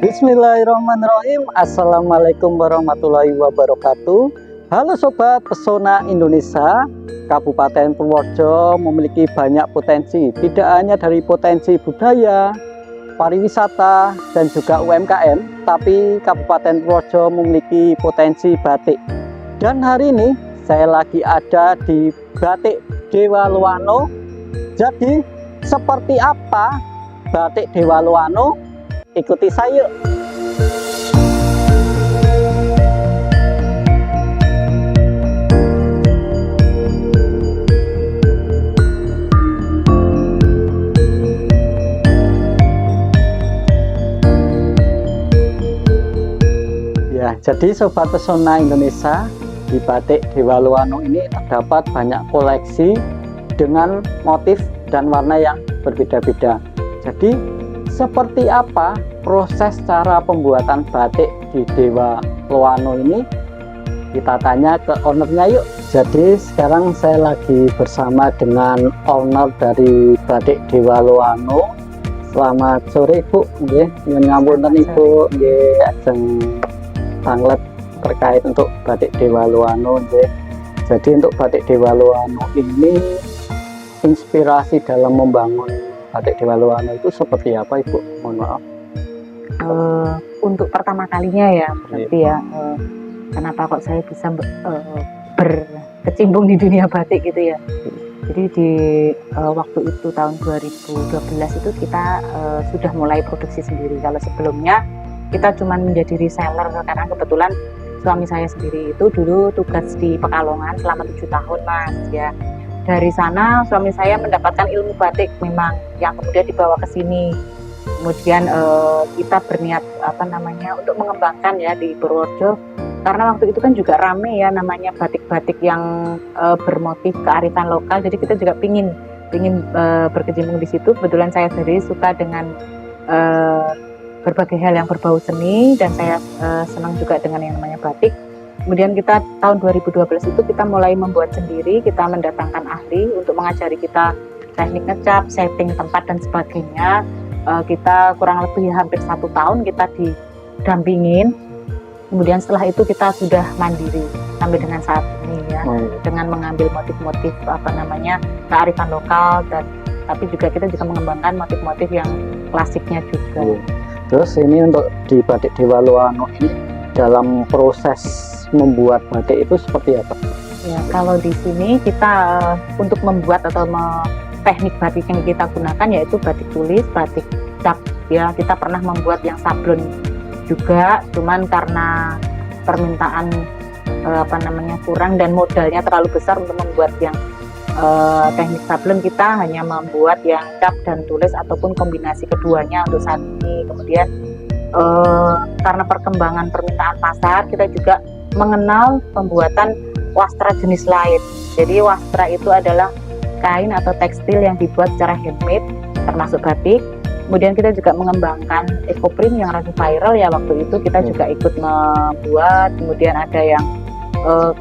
Bismillahirrahmanirrahim. Assalamualaikum warahmatullahi wabarakatuh. Halo Sobat Pesona Indonesia. Kabupaten Purworejo memiliki banyak potensi, tidak hanya dari potensi budaya, pariwisata, dan juga UMKM, tapi Kabupaten Purworejo memiliki potensi batik. Dan hari ini saya lagi ada di Batik Dewa Loano. Jadi seperti apa Batik Dewa Loano? Ikuti saya. Ya, jadi Sobat Pesona Indonesia, di Batik Dewa Loano ini terdapat banyak koleksi dengan motif dan warna yang berbeda-beda. Jadi seperti apa proses cara pembuatan batik di Dewa Loano ini? Kita tanya ke ownernya yuk. Jadi sekarang saya lagi bersama dengan owner dari Batik Dewa Loano. Selamat sore Bu, nggih, nyuwun ngapunten Ibu, nggih, ajeng tanglet terkait untuk Batik Dewa Loano, nggih. Jadi untuk Batik Dewa Loano ini inspirasi dalam membangun Batik Dewa Loano itu seperti apa Ibu? Mohon maaf. Untuk pertama kalinya ya berarti ya, kenapa kok saya bisa berkecimpung di dunia batik gitu ya. Jadi di waktu itu tahun 2012 itu kita sudah mulai produksi sendiri. Kalau sebelumnya kita cuma menjadi reseller karena kebetulan suami saya sendiri itu dulu tugas di Pekalongan selama 7 tahun Mas ya. Dari sana suami saya mendapatkan ilmu batik memang yang kemudian dibawa ke sini. Kemudian kita berniat untuk mengembangkan ya di Purworejo, karena waktu itu kan juga rame ya namanya batik-batik yang bermotif kearifan lokal. Jadi kita juga pingin berkecimpung di situ. Kebetulan saya sendiri suka dengan berbagai hal yang berbau seni dan saya senang juga dengan yang namanya batik. Kemudian kita tahun 2012 itu kita mulai membuat sendiri, kita mendatangkan ahli untuk mengajari kita teknik ngecap, setting tempat dan sebagainya. Kita kurang lebih hampir 1 tahun kita didampingin. Kemudian setelah itu kita sudah mandiri sampai dengan saat ini ya, dengan mengambil motif-motif kearifan lokal, dan tapi juga kita juga mengembangkan motif-motif yang klasiknya juga. Terus ini untuk di Batik Dewa Loano ini dalam proses membuat batik itu seperti apa? Ya, kalau di sini kita untuk membuat atau teknik batik yang kita gunakan yaitu batik tulis, batik cap ya. Kita pernah membuat yang sablon juga, cuman karena permintaan kurang dan modalnya terlalu besar untuk membuat yang teknik sablon, kita hanya membuat yang cap dan tulis ataupun kombinasi keduanya untuk saat ini. Kemudian karena perkembangan permintaan pasar, kita juga mengenal pembuatan wastra jenis lain. Jadi wastra itu adalah kain atau tekstil yang dibuat secara handmade termasuk batik. Kemudian kita juga mengembangkan ekoprint yang lagi viral ya waktu itu, kita juga ikut membuat. Kemudian ada yang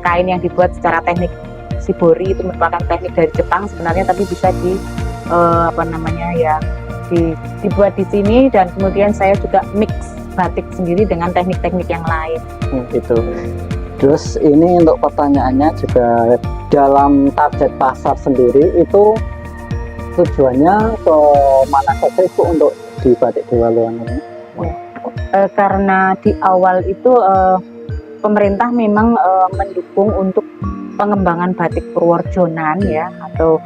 kain yang dibuat secara teknik shibori, itu merupakan teknik dari Jepang sebenarnya, tapi bisa dibuat di sini. Dan kemudian saya juga mix batik sendiri dengan teknik-teknik yang lain. Gitu. Terus ini untuk pertanyaannya juga, dalam target pasar sendiri itu tujuannya ke mana saja itu untuk di Batik Dewa Loano ini? Karena di awal itu pemerintah memang mendukung untuk pengembangan batik Purworejonan ya, atau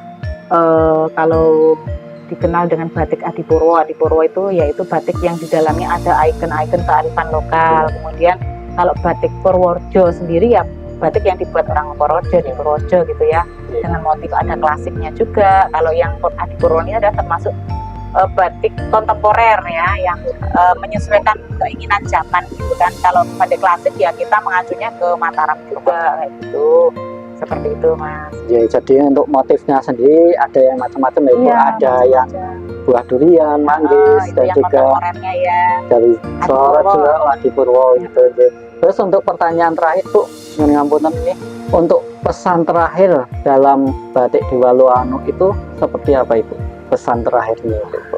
kalau dikenal dengan batik Adipurwo. Adipurwo itu yaitu batik yang di dalamnya ada ikon-ikon kearifan lokal. Kemudian kalau batik Purworejo sendiri ya batik yang dibuat orang Purworejo di Purworejo gitu ya, dengan motif ada klasiknya juga. Kalau yang Adipurwo ini ada termasuk batik kontemporer ya, yang menyesuaikan keinginan zaman gitu kan. Kalau batik klasik ya kita mengacunya ke Mataram juga kayak gitu. Seperti itu Mas. Ya, jadi untuk motifnya sendiri ada yang macam-macam ya, iya, ada yang buah durian, manggis, dan juga ya, dari Solo juga Adipurwo gitu. Terus untuk pertanyaan terakhir Bu, ngapunten ini, untuk pesan terakhir dalam Batik Dewa Loano itu seperti apa Ibu? Pesan terakhirnya itu Bu.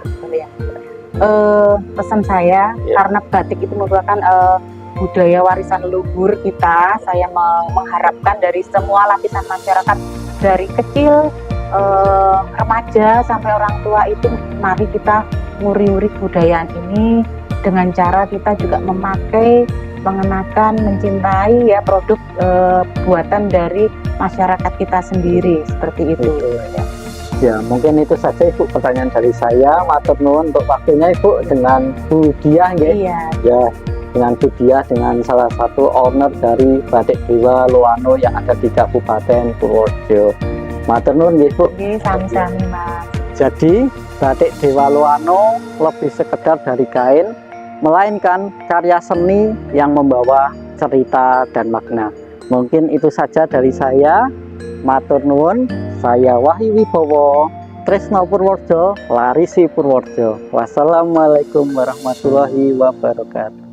pesan saya, karena batik itu merupakan budaya warisan leluhur kita. Saya mengharapkan dari semua lapisan masyarakat, dari kecil, remaja sampai orang tua itu, mari kita nguri-nguri kebudayaan ini dengan cara kita juga memakai, mengenakan, mencintai ya produk buatan dari masyarakat kita sendiri, seperti itu. Ya, mungkin itu saja Ibu pertanyaan dari saya. Matur nuwun untuk waktunya Ibu dengan Bu Diah nggih. Iya. Ya, dengan Bu Diah, dengan salah satu owner dari Batik Dewa Loano yang ada di Kabupaten Purworejo. Matur nuwun nggih Bu. Oke, sami-sami Mas. Jadi, Batik Dewa Loano lebih sekedar dari kain, melainkan karya seni yang membawa cerita dan makna. Mungkin itu saja dari saya. Matur nuwun, saya Wahyu Wibowo, Tresno Purworejo, Larisi Purworejo. Wassalamualaikum warahmatullahi wabarakatuh.